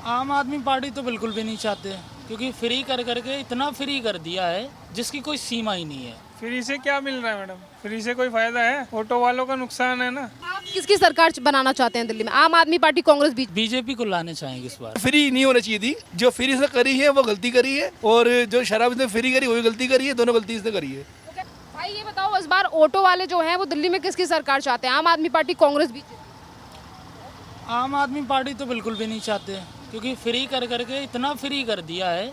आम आदमी पार्टी तो बिल्कुल भी नहीं चाहते, क्योंकि फ्री कर करके इतना फ्री कर दिया है जिसकी कोई सीमा ही नहीं है। फ्री से क्या मिल रहा है मैडम? फ्री से कोई फायदा है? ऑटो वालों का नुकसान है ना। आप किसकी सरकार बनाना चाहते हैं दिल्ली में? आम आदमी पार्टी, कांग्रेस, बीजेपी? बीजेपी को लाने चाहेंगे इस बार। फ्री नहीं होना चाहिए थी। जो फ्री से करी है वो गलती करी है, और जो शराब इसने फ्री करी वही गलती करी है। दोनों गलती इसने करी है। भाई ये बताओ, इस बार ऑटो वाले जो हैं वो दिल्ली में किसकी सरकार चाहते हैं? आम आदमी पार्टी, कांग्रेस, बीजेपी? आम आदमी पार्टी तो बिल्कुल भी नहीं चाहते, क्योंकि फ्री कर करके इतना फ्री कर दिया है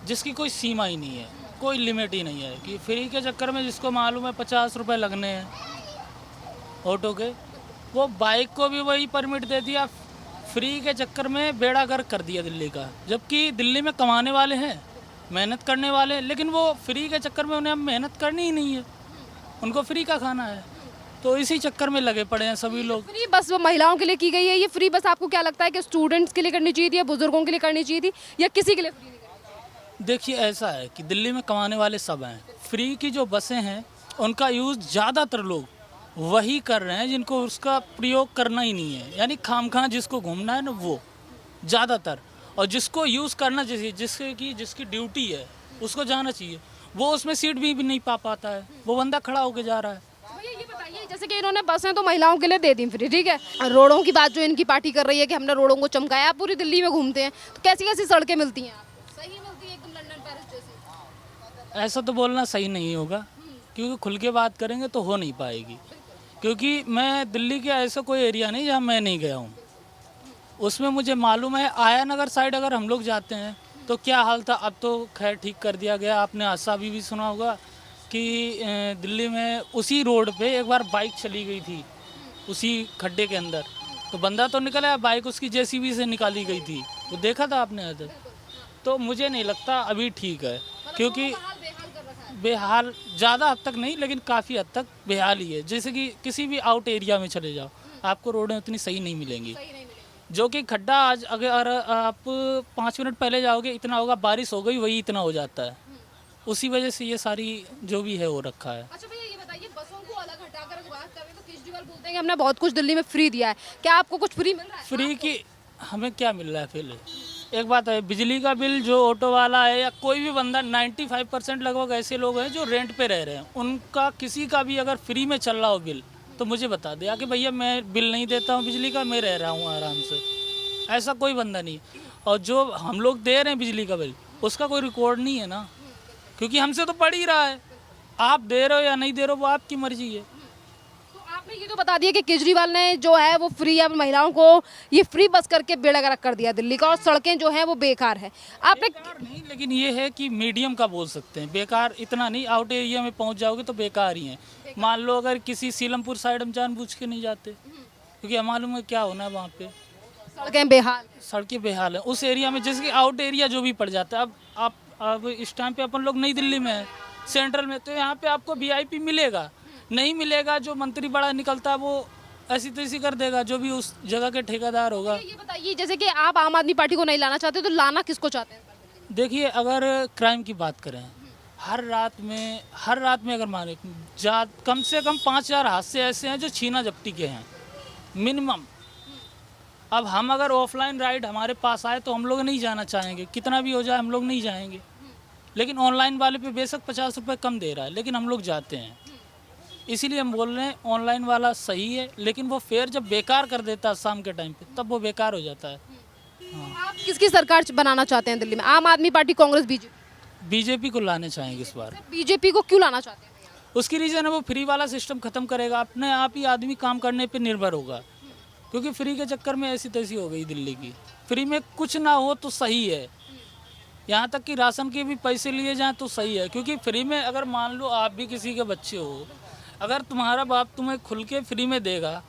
जिसकी कोई सीमा ही नहीं है, कोई लिमिट ही नहीं है। कि फ्री के चक्कर में जिसको मालूम है 50 रुपये लगने हैं ऑटो के, वो बाइक को भी वही परमिट दे दिया। फ्री के चक्कर में बेड़ा गर्क कर दिया दिल्ली का। जबकि दिल्ली में कमाने वाले हैं, मेहनत करने वाले हैं, लेकिन वो फ्री के चक्कर में उन्हें अब मेहनत करनी ही नहीं है, उनको फ्री का खाना है। तो इसी चक्कर में लगे पड़े हैं सभी लोग। फ्री बस वो महिलाओं के लिए की गई है। ये फ्री बस आपको क्या लगता है कि स्टूडेंट्स के लिए करनी चाहिए थी या बुजुर्गों के लिए करनी चाहिए थी या किसी के लिए फ्री नहीं करनी चाहिए? देखिए, ऐसा है कि दिल्ली में कमाने वाले सब हैं। फ्री की जो बसें हैं उनका यूज़ ज़्यादातर लोग वही कर रहे हैं जिनको उसका प्रयोग करना ही नहीं है, यानी खामखा जिसको घूमना है ना वो ज़्यादातर। और जिसको यूज़ करना चाहिए, जिसकी ड्यूटी है उसको जाना चाहिए, वो उसमें सीट भी नहीं पा पाता है, वो बंदा खड़ा होकर जा रहा है। भैया ये बताइए, जैसे कि इन्होंने बसें तो महिलाओं के लिए दे दी फ्री, ठीक है, रोडों की बात जो इनकी पार्टी कर रही है कि हमने रोडों को चमकाया, आप पूरी दिल्ली में घूमते हैं तो कैसी कैसी सड़कें मिलती हैं आपको? सही मिलती है एकदम लंदन पेरिस जैसी? ऐसा तो बोलना सही नहीं होगा, क्योंकि खुल के बात करेंगे तो हो नहीं पाएगी। क्योंकि मैं दिल्ली के ऐसा कोई एरिया नहीं जहाँ मैं नहीं गया हूँ, उसमें मुझे मालूम है। आया नगर साइड अगर हम लोग जाते हैं तो क्या हाल था, अब तो खैर ठीक कर दिया गया। आपने हादसा भी सुना होगा कि दिल्ली में उसी रोड पे एक बार बाइक चली गई थी उसी खड्डे के अंदर, तो बंदा तो निकल आया, बाइक उसकी जेसीबी से निकाली गई थी, वो देखा था आपने आज? तो मुझे नहीं लगता अभी ठीक है, क्योंकि बेहाल ज़्यादा हद तक नहीं, लेकिन काफ़ी हद तक बेहाल ही है। जैसे कि किसी भी आउट एरिया में चले जाओ, आपको रोडें उतनी सही नहीं मिलेंगी। जो कि खड्डा आज अगर आप 5 मिनट पहले जाओगे इतना होगा, बारिश हो गई वही इतना हो जाता है। उसी वजह से ये सारी जो भी है वो रखा है। अच्छा भैया ये बताइए, बसों को अलग हटाकर अगर बात करें तो केजरीवाल बोलते हैं कि हमने बहुत कुछ दिल्ली में फ्री दिया है। क्या आपको कुछ फ्री मिल रहा है? फ्री की हमें क्या मिल रहा है? फिर एक बात है, बिजली का बिल जो ऑटो वाला है या कोई भी बंदा, 95% लगभग ऐसे लोग हैं जो रेंट पे रह रहे हैं, उनका किसी का भी अगर फ्री में चल रहा हो बिल तो मुझे बता दे कि भैया मैं बिल नहीं देता हूँ बिजली का, मैं रह रहा हूँ आराम से। ऐसा कोई बंदा नहीं। और जो हम लोग दे रहे हैं बिजली का बिल, उसका कोई रिकॉर्ड नहीं है ना, क्योंकि हमसे तो पड़ ही रहा है। आप दे रहे हो या नहीं दे रहे हो वो आपकी मर्जी है। तो आपने ये तो बता दिया कि केजरीवाल ने जो है वो फ्री, अब महिलाओं को ये फ्री बस करके बेड़ा गर्क कर दिया दिल्ली का, और सड़कें जो हैं वो बेकार है। आपने बेकार नहीं, लेकिन ये है कि मीडियम का बोल सकते हैं। बेकार इतना नहीं, आउट एरिया में पहुंच जाओगे तो बेकार ही है। मान लो अगर किसी सीलमपुर साइड हम जानबूझ के नहीं जाते, क्योंकि हमें मालूम है क्या होना है वहाँ पे, सड़कें बेहाल। सड़कें बेहाल है उस एरिया में। जैसे कि आउट एरिया जो भी पड़ जाता है, अब इस टाइम पे अपन लोग नई दिल्ली में है, सेंट्रल में, तो यहाँ पे आपको वीआईपी मिलेगा नहीं मिलेगा। जो मंत्री बड़ा निकलता है वो ऐसी तैसी कर देगा, जो भी उस जगह के ठेकेदार होगा। ये बताइए, जैसे कि आप आम आदमी पार्टी को नहीं लाना चाहते तो लाना किसको चाहते हैं? देखिए, अगर क्राइम की बात करें, हर रात में अगर माने कम से कम 5-4 हादसे ऐसे हैं जो छीना झपटी के हैं मिनिमम। अब हम अगर ऑफलाइन राइड हमारे पास आए तो हम लोग नहीं जाना चाहेंगे, कितना भी हो जाए हम लोग नहीं जाएंगे। लेकिन ऑनलाइन वाले पे बेशक 50 रुपये कम दे रहा है, लेकिन हम लोग जाते हैं। इसीलिए हम बोल रहे हैं ऑनलाइन वाला सही है, लेकिन वो फेयर जब बेकार कर देता है शाम के टाइम पे, तब वो बेकार हो जाता है। आप किसकी सरकार बनाना चाहते हैं दिल्ली में? आम आदमी पार्टी, कांग्रेस, बीजेपी? बीजेपी को लाने चाहेंगे इस बार। बीजेपी को क्यों लाना चाहते हैं? उसकी रीज़न है वो फ्री वाला सिस्टम ख़त्म करेगा, अपने आप ही आदमी काम करने पे निर्भर होगा। क्योंकि फ्री के चक्कर में ऐसी तैसी हो गई दिल्ली की। फ्री में कुछ ना हो तो सही है, यहाँ तक कि राशन के भी पैसे लिए जाएं तो सही है। क्योंकि फ्री में अगर मान लो आप भी किसी के बच्चे हो, अगर तुम्हारा बाप तुम्हें खुल के फ्री में देगा,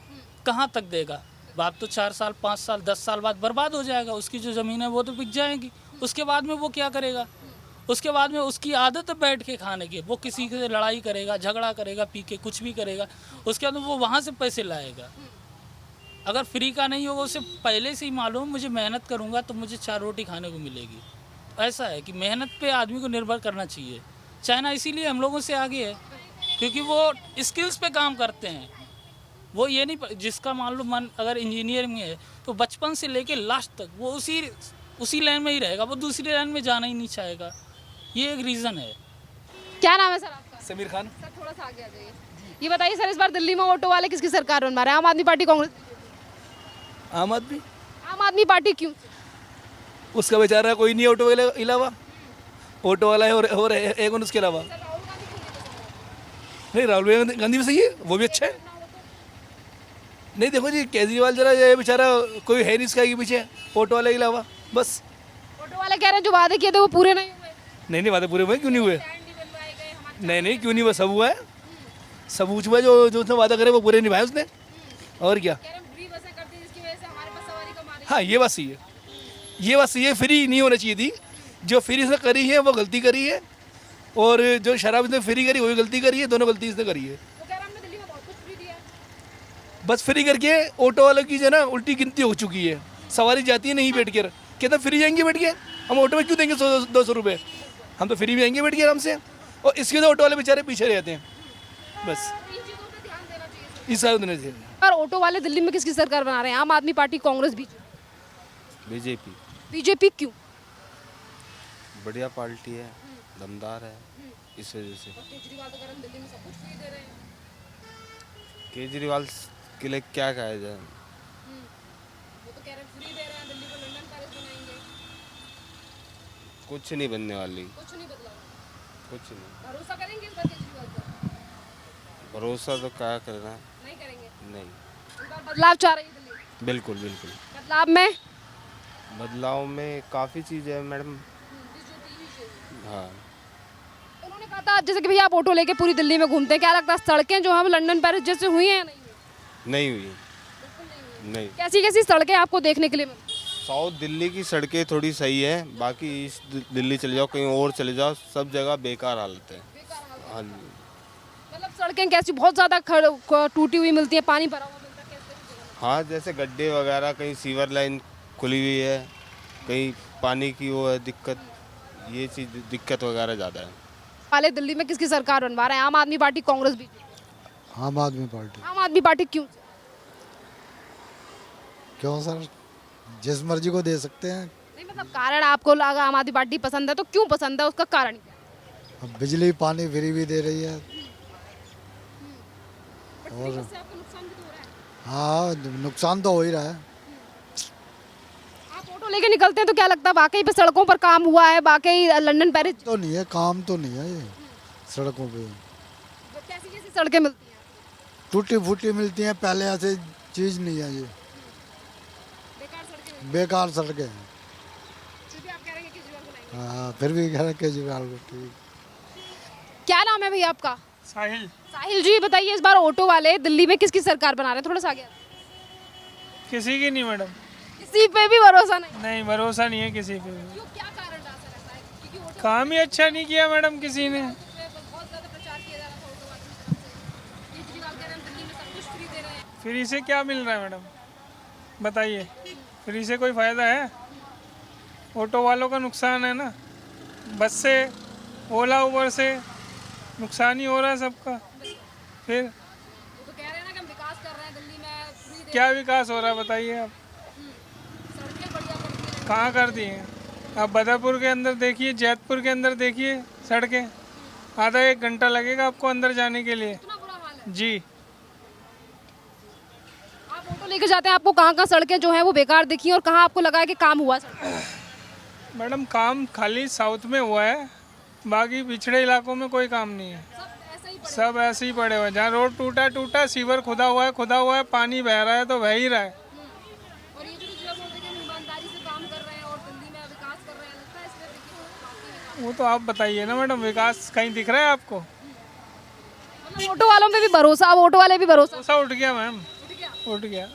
कहाँ तक देगा? बाप तो 4 साल 5 साल 10 साल बाद बर्बाद हो जाएगा, उसकी जो ज़मीन है वो तो बिक जाएगी। उसके बाद में वो क्या करेगा? उसके बाद में उसकी आदत है बैठ के खाने की, वो किसी से लड़ाई करेगा, झगड़ा करेगा, पी के कुछ भी करेगा, उसके बाद वो वहाँ से पैसे लाएगा। अगर फ्री का नहीं होगा, उसे पहले से ही मालूम मुझे मेहनत करूँगा तो मुझे 4 रोटी खाने को मिलेगी। ऐसा है कि मेहनत पे आदमी को निर्भर करना चाहिए। चाइना इसीलिए हम लोगों से आगे है, क्योंकि वो स्किल्स पे काम करते हैं। वो ये नहीं जिसका मान लो मन अगर इंजीनियरिंग में है तो बचपन से लेके लास्ट तक वो उसी लाइन में ही रहेगा, वो दूसरी लाइन में जाना ही नहीं चाहेगा। ये एक रीज़न है। क्या नाम है सर आपका? समीर खान। सर थोड़ा सा आगे आ जाइए। ये बताइए सर, इस बार दिल्ली में ऑटो वाले किसकी सरकार बनवा रहे हैं? आम आदमी पार्टी, कांग्रेस? आम आदमी। आम आदमी पार्टी क्यों? उसका बेचारा कोई नहीं ऑटो के अलावा, ऑटो वाला है और एक उसके अलावा। नहीं, राहुल गांधी भी सही है, वो भी अच्छा है। नहीं देखो जी, केजरीवाल जरा ये बेचारा कोई है नहीं इसका के पीछे ऑटो वाले के अलावा, बस। ऑटो वाले कह रहे हैं जो वादे किए थे वो पूरे नहीं हुए। नहीं वादे पूरे हुए, क्यों नहीं हुए? स्टैंड नहीं बनवाए गए हमारे। नहीं क्यों नहीं हुआ, सब हुआ है, सब हुआ है। जो उसने वादा करे वो पूरे निभाए उसने, और क्या। कह रहे हैं फ्री बसें कर दी जिसकी वजह से हमारे पास सवारी कम आ रही है। हाँ ये बात सही है, ये बात सही है। फ्री नहीं होना चाहिए थी, जो फ्री इसने करी है वो गलती करी है, और जो शराब इसने फ्री करी वो भी गलती करी है, दोनों गलती इसने करी है। वो कह रहा हमने दिल्ली में बहुत कुछ फ्री दिया है। बस फ्री करके ऑटो वालों की जो है ना उल्टी गिनती हो चुकी है। सवारी जाती है नहीं बैठ कर, कहता फ्री जाएंगे बैठ के, हम ऑटो में क्यों देंगे 100-200 रुपये, हम तो फ्री भी आएंगे बैठ के आराम से। और इसके तो ऑटो वाले बेचारे पीछे रहते हैं, बस इन चीज़ों पे ध्यान देना चाहिए। इस साल देने से। और ऑटो वाले दिल्ली में किसकी सरकार बना रहे हैं? आम आदमी पार्टी, कांग्रेस, बीजेपी बीजेपी क्यों? बढ़िया पार्टी है, दमदार है, इस वजह से। केजरीवाल तो कह रहे हैं दिल्ली में सब कुछ फ्री दे रहे हैं। केजरीवाल के लिए क्या कहा जाए, वो तो कह रहे हैं फ्री दे रहे हैं, दिल्ली को लंदन पेरिस बनाएंगे। कुछ नहीं बनने वाली, कुछ नहीं बदला। कुछ नहीं। भरोसा करेंगे इस बार केजरीवाल पर? भरोसा तो क्या करना, नहीं करेंगे। नहीं। इस बार बदलाव चाह रही है दिल्ली। बिल्कुल बिल्कुल। बदलाव में बदलाव में काफ़ी चीज़ है मैडम। हाँ, उन्होंने कहा था जैसे कि भैया आप ऑटो लेके पूरी दिल्ली में घूमते हैं, क्या लगता है सड़कें जो हैं वो लंदन पेरिस जैसे हुई हैं या नहीं हुई? नहीं हुई, नहीं। कैसी कैसी सड़कें आपको देखने के लिए मिलती साउथ दिल्ली की सड़कें थोड़ी सही है, बाकी ईस्ट दिल्ली चले जाओ, कहीं और चले जाओ, सब जगह बेकार हालत है। हाँ जी। मतलब सड़कें कैसी बहुत ज़्यादा टूटी हुई मिलती है, पानी भरा हुआ मिलता है, कैसी जगह? हाँ, जैसे गड्ढे वगैरह, कहीं सीवर लाइन खुली हुई है, कहीं पानी की वो है दिक्कत, ये चीज़ दिक्कत वगैरह ज़्यादा है। वाले दिल्ली में किसकी सरकार बनवा रहे हैं? आम आदमी पार्टी, कांग्रेस, बीजेपी? आम आदमी पार्टी। आम आदमी पार्टी क्यों? क्यों सर, जिस मर्जी को दे सकते हैं। नहीं मतलब कारण आपको लगा आम आदमी पार्टी पसंद है तो क्यों पसंद है, उसका कारण क्या है? अब बिजली पानी फ्री भी दे रही है। और इससे आपको नुकसान भी तो हो रहा है। हाँ, नुकसान तो हो ही रहा है। आप ऑटो लेके निकलते हैं तो क्या लगता है वाकई पे सड़कों पर काम हुआ है, वाकई लंदन पेरिस? तो नहीं है, काम तो नहीं है ये सड़कों पे। कैसी कैसी सड़कें मिलती हैं? टूटी फूटी मिलती हैं, पहले ऐसे चीज़ नहीं है ये, बेकार सड़कें। बेकार सड़कें हैं। फिर भी आप कह रहे हैं कि केजरीवाल को लाएंगे। हाँ, फिर भी कह रहे केजरीवाल को। ठीक। क्या नाम है भैया आपका? साहिल। साहिल जी बताइए, इस बार ऑटो वाले दिल्ली में किसकी सरकार बना रहे हैं? थोड़ा सा आगे किसी की नहीं मैडम, किसी पे भी भरोसा नहीं। नहीं भरोसा नहीं है किसी पे भी। क्यों, क्या कारण ऐसा रहता है? क्योंकि ऑटो काम ही अच्छा नहीं किया मैडम किसी ने। पे बहुत ज्यादा प्रचार किया जा रहा था ऑटो वालों की तरफ से। केजरीवाल कह रहे हैं दिल्ली में सब कुछ फ्री दे रहे हैं। फ्री से क्या मिल रहा है मैडम, बताइए, फ्री से कोई फ़ायदा है? ऑटो वालों का नुकसान है ना, बस से, ओला उबर से नुकसान ही हो रहा है सबका। फिर वो तो कह रहे हैं ना कि हम विकास कर रहे हैं दिल्ली में, फ्री दे क्या विकास हो रहा है बताइए आप, सड़कें बढ़िया कर दी हैं। कहाँ कर दिए हैं? आप बदरपुर के अंदर देखिए, जैतपुर के अंदर देखिए सड़कें, आधा 1 घंटा लगेगा आपको अंदर जाने के लिए। इतना बुरा हाल है। जी। आप ऑटो लेके जाते हैं, आपको कहाँ कहाँ सड़कें जो हैं वो बेकार दिखी और कहाँ आपको लगा है कि काम हुआ सड़क? मैडम काम खाली साउथ में हुआ है, बाकी पिछड़े इलाकों में कोई काम नहीं है, सब ऐसे ही पड़े हुए हैं। जहाँ रोड टूटा सीवर खुदा हुआ है, पानी बह रहा है तो बह ही रहा है। और ये जो जिला बोलते हैं कि हम ईमानदारी से काम कर रहे हैं और दिल्ली में विकास कर रहे हैं, लगता है इसमें देखिए वो तो आप बताइए ना मैडम, विकास कहीं दिख रहा है आपको? मतलब ऑटो वालों पे भी भरोसा, अब ऑटो वाले भी भरोसा भरोसा उठ गया मैम, उठ गया।